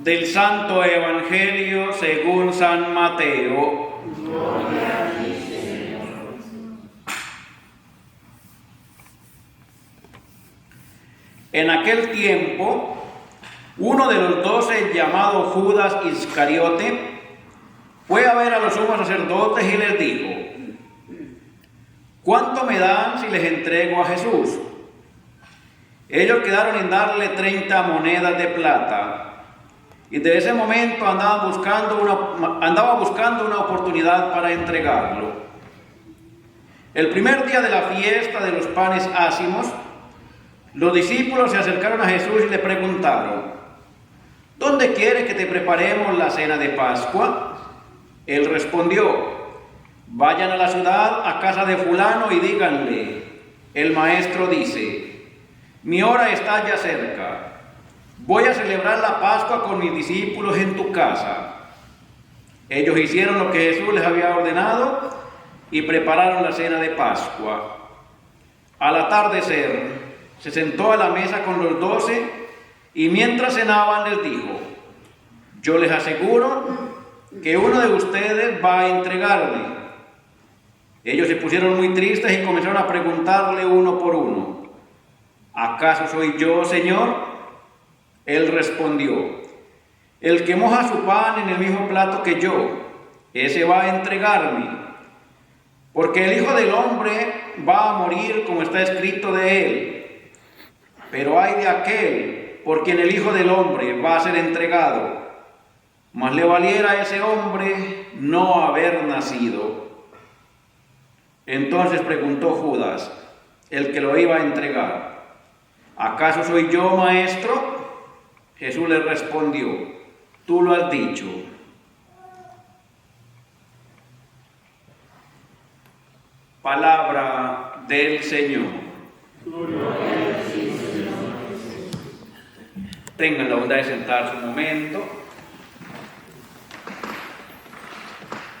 Del Santo Evangelio según San Mateo. Gloria a ti, Señor. En aquel tiempo, uno de los 12, llamado Judas Iscariote, fue a ver a los sumos sacerdotes y les dijo: ¿cuánto me dan si les entrego a Jesús? Ellos quedaron en darle 30 monedas de plata. Y de ese momento andaba buscando una oportunidad para entregarlo. El primer día de la fiesta de los panes ácimos, los discípulos se acercaron a Jesús y le preguntaron: ¿dónde quieres que te preparemos la cena de Pascua? Él respondió: vayan a la ciudad, a casa de fulano, y díganle: el maestro dice, mi hora está ya cerca. Voy a celebrar la Pascua con mis discípulos en tu casa. Ellos hicieron lo que Jesús les había ordenado y prepararon la cena de Pascua. Al atardecer, se sentó a la mesa con los 12 y mientras cenaban les dijo: yo les aseguro que uno de ustedes va a entregarme. Ellos se pusieron muy tristes y comenzaron a preguntarle uno por uno: ¿acaso soy yo, Señor? Él respondió: el que moja su pan en el mismo plato que yo, ese va a entregarme. Porque el Hijo del Hombre va a morir como está escrito de él. Pero ay de aquel por quien el Hijo del Hombre va a ser entregado. Mas le valiera a ese hombre no haber nacido. Entonces preguntó Judas, el que lo iba a entregar: ¿acaso soy yo, maestro? Jesús le respondió: tú lo has dicho. Palabra del Señor. Gloria a ti, Señor. Tengan la bondad de sentarse un momento.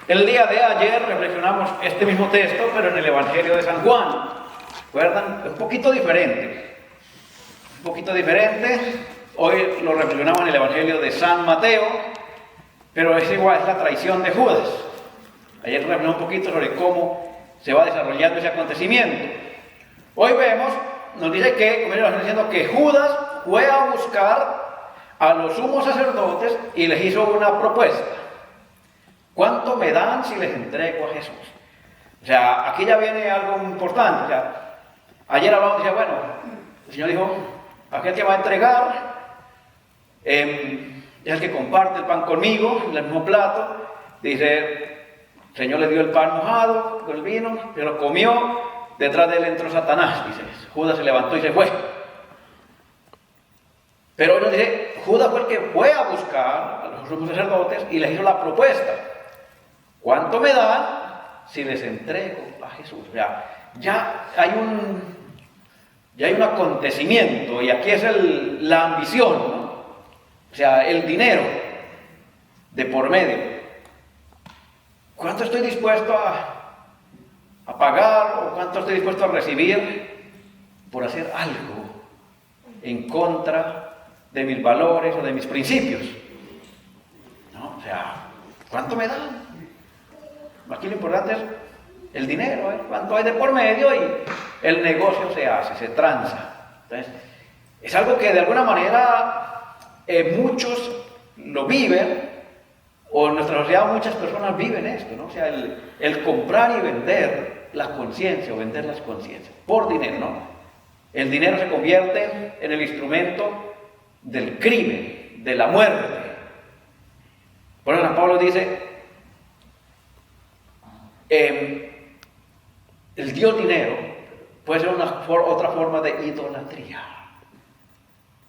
El día de ayer reflexionamos este mismo texto, pero en el Evangelio de San Juan. ¿Recuerdan? Un poquito diferente. Hoy lo reflexionamos en el Evangelio de San Mateo, pero es igual, es la traición de Judas. Ayer reflexionamos un poquito sobre cómo se va desarrollando ese acontecimiento. Hoy vemos, nos dice que, como ellos están diciendo, que Judas fue a buscar a los sumos sacerdotes y les hizo una propuesta: ¿cuánto me dan si les entrego a Jesús? O sea, aquí ya viene algo importante. O sea, ayer hablamos, decía, bueno, el Señor dijo: aquel que va a entregar es el que comparte el pan conmigo, en el mismo plato. Dice, el Señor le dio el pan mojado con el vino, se lo comió, detrás de él entró Satanás. Dice, Judas se levantó y se fue. Pero hoy nos dice, Judas fue el que fue a buscar a los sumos sacerdotes y les hizo la propuesta: ¿cuánto me dan si les entrego a Jesús? O sea, ya hay un acontecimiento, y aquí es la ambición, ¿no? O sea, el dinero de por medio. ¿Cuánto estoy dispuesto a pagar, o cuánto estoy dispuesto a recibir por hacer algo en contra de mis valores o de mis principios? ¿No? O sea, ¿cuánto me dan? Aquí lo importante es el dinero, ¿eh? Cuánto hay de por medio, y el negocio se hace, se transa. Entonces, es algo que de alguna manera muchos lo viven, o en nuestra sociedad muchas personas viven esto, ¿no? O sea, el comprar y vender la conciencia, o vender las conciencias por dinero, ¿no? El dinero se convierte en el instrumento del crimen, de la muerte. Por eso San Pablo dice, el Dios dinero puede ser otra forma de idolatría.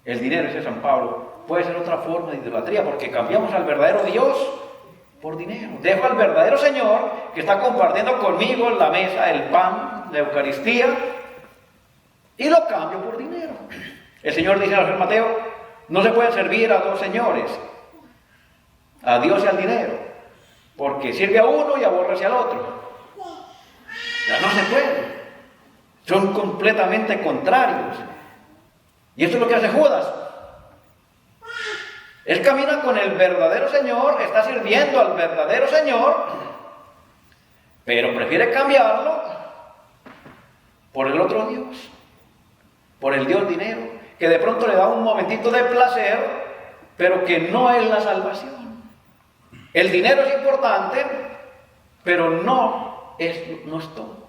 El dinero, dice San Pablo, puede ser otra forma de idolatría, porque cambiamos al verdadero Dios por dinero. Dejo al verdadero Señor que está compartiendo conmigo la mesa, el pan, la Eucaristía, y lo cambio por dinero. El Señor dice en Mateo: no se puede servir a dos señores, a Dios y al dinero, porque sirve a uno y aborrece al otro. Ya no se puede. Son completamente contrarios. Y esto es lo que hace Judas. Él camina con el verdadero Señor, está sirviendo al verdadero Señor, pero prefiere cambiarlo por el otro Dios, por el Dios dinero, que de pronto le da un momentito de placer, pero que no es la salvación. El dinero es importante, pero no es todo.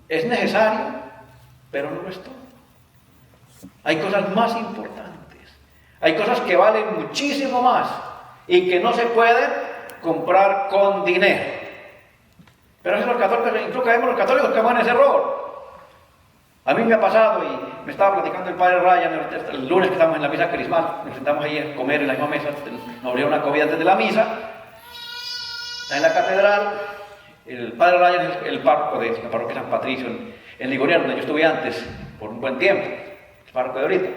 Es necesario, pero no lo es todo. Hay cosas más importantes. Hay cosas que valen muchísimo más y que no se pueden comprar con dinero. Pero eso los católicos, incluso caemos los católicos que van en ese error. A mí me ha pasado, y me estaba platicando el padre Ryan el lunes que estamos en la misa crismal, nos sentamos ahí a comer en la misma mesa, nos abrieron una comida antes de la misa, está en la catedral. El padre Ryan es el párroco de la parroquia San Patricio en Ligonier, donde yo estuve antes por un buen tiempo, el párroco de ahorita.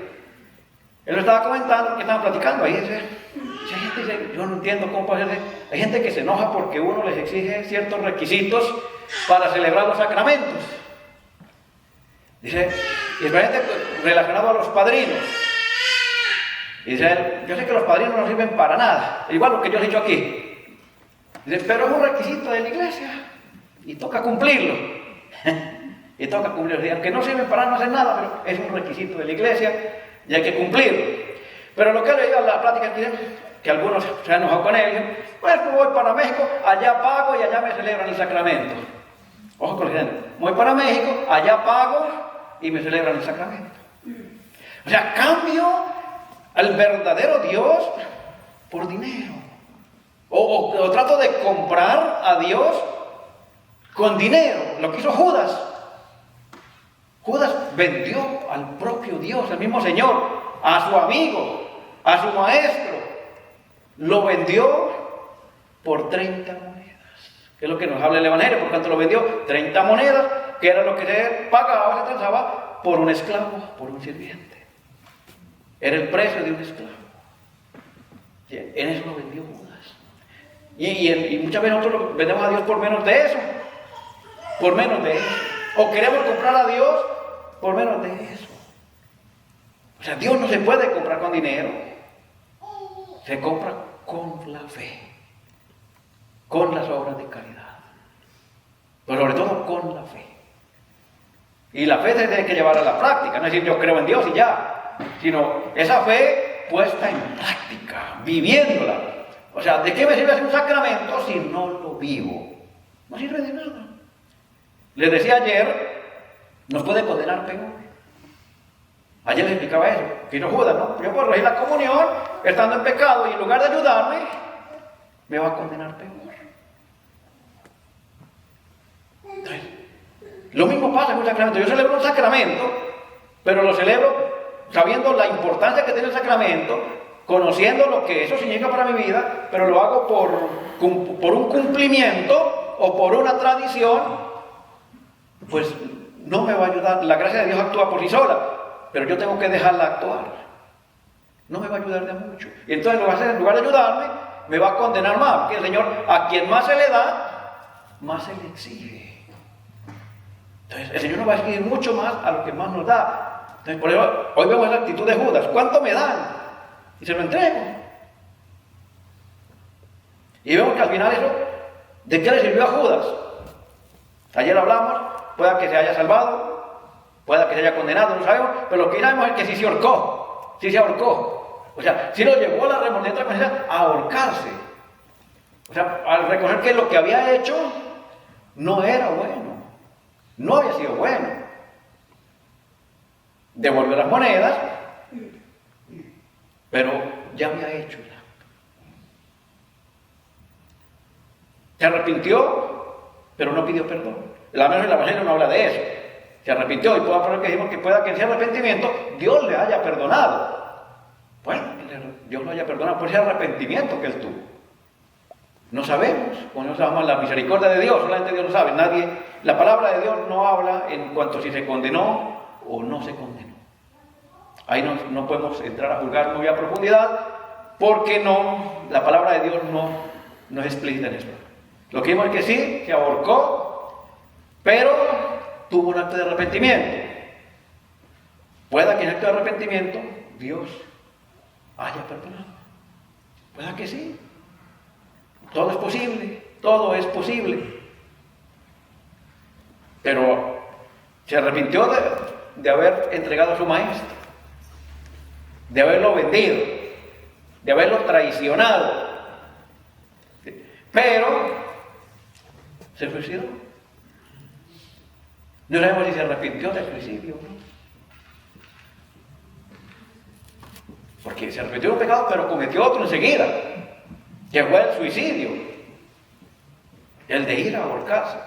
Él lo estaba comentando, que estaban platicando ahí. Dice, yo no entiendo cómo puede ser. Hay gente que se enoja porque uno les exige ciertos requisitos para celebrar los sacramentos. Dice, y especialmente relacionado a los padrinos. Y dice él, yo sé que los padrinos no sirven para nada, igual lo que yo he dicho aquí. Dice, pero es un requisito de la iglesia y toca cumplirlo. Y toca cumplirlo. Y aunque no sirven para no hacer nada, pero es un requisito de la iglesia y hay que cumplirlo. Pero lo que le digo a la plática que algunos se han enojado con él, dicen, pues voy para México, allá pago y allá me celebran el sacramento. Ojo con el género. Voy para México, allá pago y me celebran el sacramento. O sea, cambio al verdadero Dios por dinero. O trato de comprar a Dios con dinero. Lo que hizo Judas. Judas vendió al propio Dios, al mismo Señor, a su amigo, a su maestro. Lo vendió por 30 monedas. Que es lo que nos habla el Evangelio. Por tanto, lo vendió 30 monedas, que era lo que se pagaba, se transaba por un esclavo, por un sirviente. Era el precio de un esclavo. En eso lo vendió Judas. Y muchas veces nosotros vendemos a Dios por menos de eso. Por menos de eso. O queremos comprar a Dios por menos de eso. O sea, Dios no se puede comprar con dinero. Se compra con la fe. Con las obras de caridad. Pero sobre todo con la fe. Y la fe se tiene que llevar a la práctica. No es decir, yo creo en Dios y ya. Sino esa fe puesta en práctica. Viviéndola. O sea, ¿de qué me sirve hacer un sacramento si no lo vivo? No sirve de nada. Les decía ayer, nos puede condenar peor. Ayer les explicaba eso, que no Judas, ¿no? Yo puedo regir la comunión, estando en pecado, y en lugar de ayudarme, me va a condenar peor. Entonces, lo mismo pasa en un sacramento. Yo celebro un sacramento, pero lo celebro sabiendo la importancia que tiene el sacramento, conociendo lo que eso significa para mi vida, pero lo hago por un cumplimiento o por una tradición. Pues no me va a ayudar. La gracia de Dios actúa por sí sola, pero yo tengo que dejarla actuar. No me va a ayudar de mucho. Y entonces lo va a hacer, en lugar de ayudarme, me va a condenar más. Porque el Señor, a quien más se le da, más se le exige. Entonces el Señor nos va a exigir mucho más a lo que más nos da. Entonces por eso hoy vemos la actitud de Judas. ¿Cuánto me dan? Y se lo entrego. Y vemos que al final eso, ¿de qué le sirvió a Judas? Ayer hablamos, pueda que se haya salvado, pueda que se haya condenado, no sabemos, pero lo que sabemos es que sí se ahorcó, sí se ahorcó. O sea, sí lo llevó a la remordimiento de la conciencia a ahorcarse. O sea, al reconocer que lo que había hecho no era bueno, no había sido bueno. Devolvió las monedas, pero ya había hecho el acto. Se arrepintió, pero no pidió perdón. El Evangelio no habla de eso. Se arrepintió, y puedo poner que dijimos que pueda que en ese arrepentimiento Dios le haya perdonado. Bueno, Dios lo haya perdonado por ese arrepentimiento que él tuvo. No sabemos, cuando no sabemos la misericordia de Dios, solamente Dios lo sabe. Nadie, la palabra de Dios no habla en cuanto a si se condenó o no se condenó. Ahí no podemos entrar a juzgar muy a profundidad, porque la palabra de Dios no es explícita en eso. Lo que vimos es que sí, se ahorcó, pero tuvo un acto de arrepentimiento. Pueda que en el acto de arrepentimiento Dios haya perdonado. ¿Pueda que sí? Todo es posible, todo es posible. Pero se arrepintió de haber entregado a su maestro, de haberlo vendido, de haberlo traicionado. Pero se suicidó. No sabemos si se arrepintió del suicidio o no. Porque se arrepintió de un pecado, pero cometió otro enseguida, que fue el suicidio, el de ir a ahorcarse.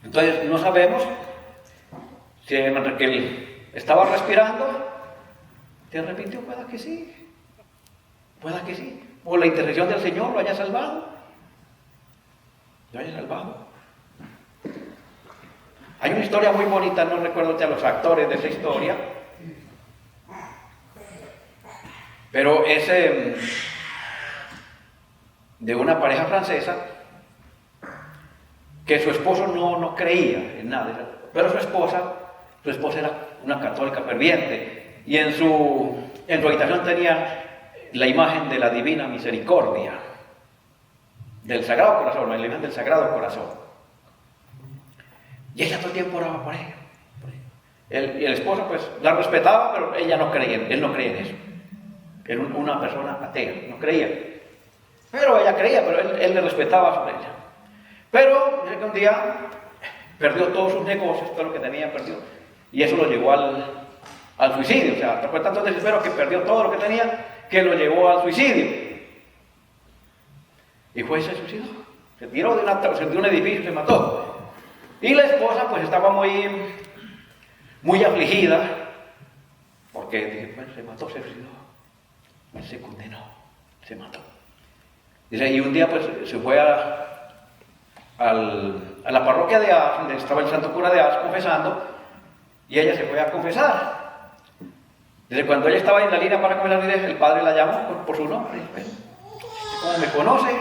Entonces no sabemos si mientras que él estaba respirando, se arrepintió. Pueda que sí, pueda que sí. O la intercesión del Señor lo haya salvado. Lo haya salvado. Hay una historia muy bonita, no recuerdo ya los actores de esa historia, pero es de una pareja francesa que su esposo no creía en nada, pero su esposa era una católica ferviente y en su habitación tenía la imagen de la Divina Misericordia, del Sagrado Corazón, la imagen del Sagrado Corazón. Y ella todo el tiempo oraba por ella. Y el esposo pues la respetaba, pero ella no creía, él no creía en eso. Era una persona atea, no creía. Pero ella creía, pero él le respetaba sobre ella. Pero dice que un día perdió todos sus negocios, todo lo que tenía perdió. Y eso lo llevó al suicidio. O sea, fue tanto desespero que perdió todo lo que tenía, que lo llevó al suicidio. Y fue y se suicidó. Se tiró de un edificio y se mató. Y la esposa pues estaba muy afligida, porque dije, bueno, se mató, se suicidó. Él se condenó, se mató. Dice, y un día pues se fue a la parroquia de Ars, donde estaba el santo cura de Ars confesando, y ella se fue a confesar. Desde cuando ella estaba en la línea para confesar, el padre la llamó por su nombre. ¿Cómo me conoce?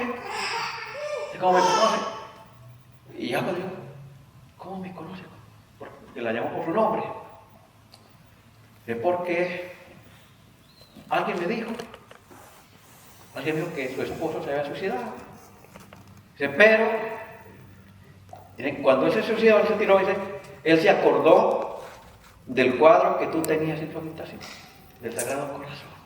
¿Cómo me conoce? Y ya me dijo, ¿cómo me conoce? Porque la llamó por su nombre. Es porque alguien me dijo que su esposo se había suicidado. Dice, pero cuando él se suicidó, él se tiró, dice, él se acordó del cuadro que tú tenías en tu habitación, del Sagrado Corazón.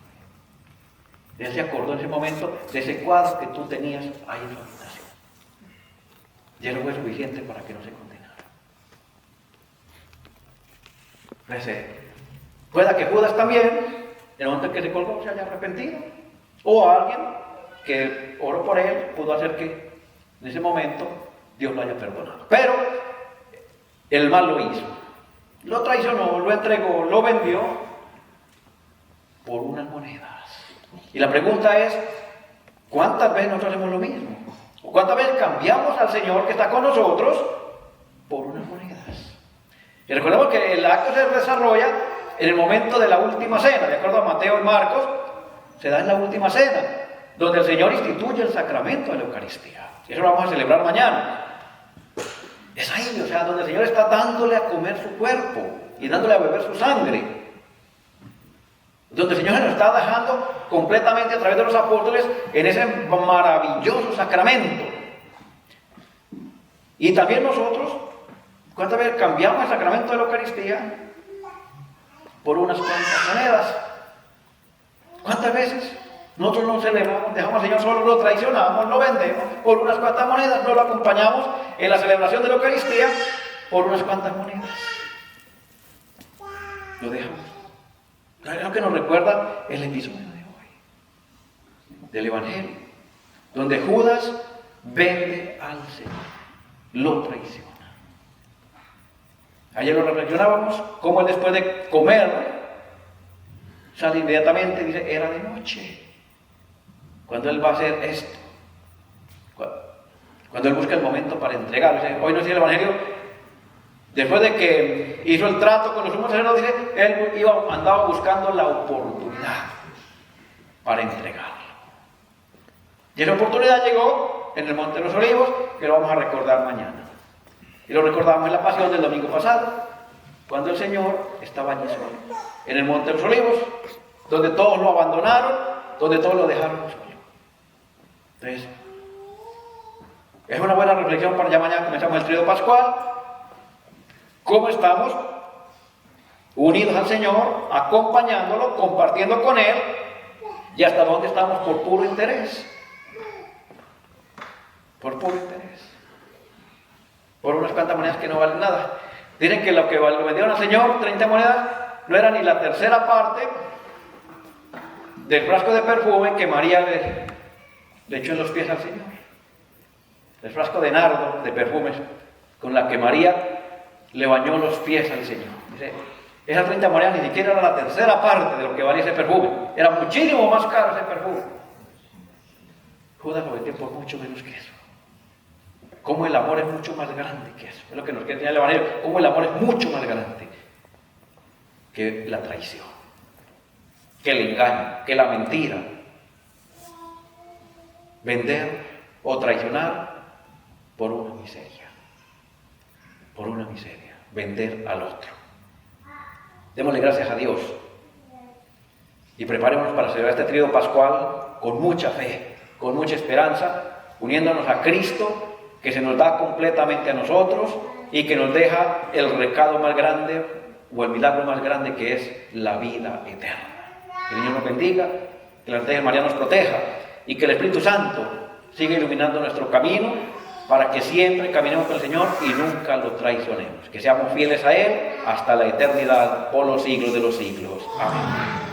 Él se acordó en ese momento de ese cuadro que tú tenías ahí en tu habitación. Y eso fue suficiente para que no se condenara. Pueda que Judas también, en el momento en que se colgó, se haya arrepentido. O alguien que oró por él pudo hacer que en ese momento Dios lo haya perdonado. Pero el mal lo hizo. Lo traicionó, lo entregó, lo vendió por unas monedas. Y la pregunta es, ¿cuántas veces nosotros hacemos lo mismo? ¿O cuántas veces cambiamos al Señor que está con nosotros por unas monedas? Y recordemos que el acto se desarrolla en el momento de la última cena, de acuerdo a Mateo y Marcos, se da en la última cena, donde el Señor instituye el sacramento de la Eucaristía. Y eso lo vamos a celebrar mañana. Es ahí, o sea, donde el Señor está dándole a comer su cuerpo y dándole a beber su sangre. Donde el Señor se nos está dejando completamente a través de los apóstoles en ese maravilloso sacramento. Y también nosotros, ¿cuántas veces cambiamos el sacramento de la Eucaristía por unas cuantas monedas? ¿Cuántas veces nosotros no celebramos, dejamos al Señor solo, lo traicionamos, lo vendemos por unas cuantas monedas, no lo acompañamos en la celebración de la Eucaristía por unas cuantas monedas? Lo dejamos. Es lo que nos recuerda el episodio de hoy, del Evangelio, donde Judas vende al Señor, lo traiciona. Ayer lo reflexionábamos, cómo él después de comer, sale inmediatamente y dice, era de noche, cuando él va a hacer esto, cuando él busca el momento para entregarlo. Hoy nos dice el Evangelio, después de que hizo el trato con los sumos sacerdotes, dice, él andaba buscando la oportunidad para entregarlo. Y esa oportunidad llegó en el Monte de los Olivos, que lo vamos a recordar mañana. Y lo recordamos en la pasión del domingo pasado, cuando el Señor estaba allí solo, en el Monte de los Olivos, donde todos lo abandonaron, donde todos lo dejaron solo. Entonces, es una buena reflexión para ya mañana comenzamos el tríodo pascual. ¿Cómo estamos unidos al Señor, acompañándolo, compartiendo con Él, y hasta dónde estamos por puro interés? Por puro interés. Por unas cuantas monedas que no valen nada. Dicen que lo que lo vendieron al Señor, 30 monedas, no era ni la tercera parte del frasco de perfume que María le echó en los pies al Señor. El frasco de nardo, de perfumes, con la que María le bañó los pies al Señor. Dice, esas 30 monedas ni siquiera era la tercera parte de lo que valía ese perfume. Era muchísimo más caro ese perfume. Judas lo vendió por mucho menos que eso. Cómo el amor es mucho más grande que eso. Es lo que nos quiere enseñar el Evangelio. Cómo el amor es mucho más grande que la traición, que el engaño, que la mentira. Vender o traicionar por una miseria. Por una miseria. Vender al otro. Démosle gracias a Dios. Y preparémonos para celebrar este tríodo pascual con mucha fe, con mucha esperanza, uniéndonos a Cristo, que se nos da completamente a nosotros y que nos deja el recado más grande o el milagro más grande, que es la vida eterna. Que el Señor nos bendiga, que la Virgen María nos proteja y que el Espíritu Santo siga iluminando nuestro camino para que siempre caminemos con el Señor y nunca lo traicionemos. Que seamos fieles a Él hasta la eternidad, por los siglos de los siglos. Amén.